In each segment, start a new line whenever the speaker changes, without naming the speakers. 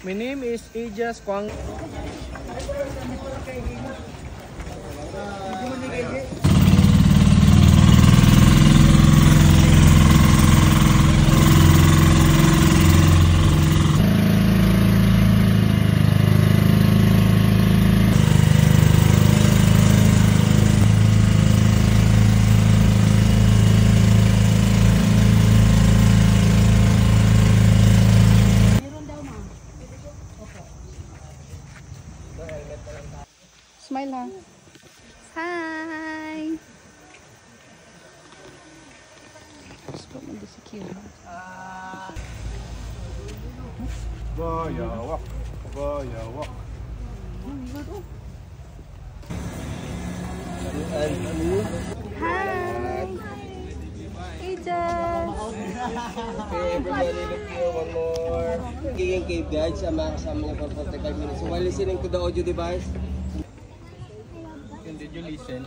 My name is Ijas Kwang.
Smile ha. Hi! Tapos po mag-secure.
Bayawak. Bayawak.
Hi! Ijas!
Okay, everybody look here, one more. Giging cave guides, mga kasama niya for 45 minutes. So while listening to the audio device,
Did you listen?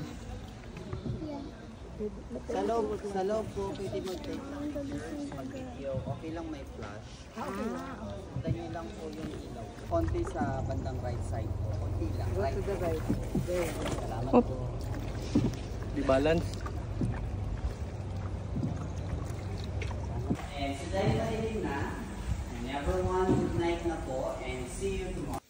Sa loob po, pwede mag-take ng pictures pag video. Okay lang may flash. Sundan nyo lang po yung ilaw. Konti sa bandang right side po. Konti lang. Right. To the right. There. Salamat po.
Di balance.
And so dahil na, and everyone, good night na po and see you tomorrow.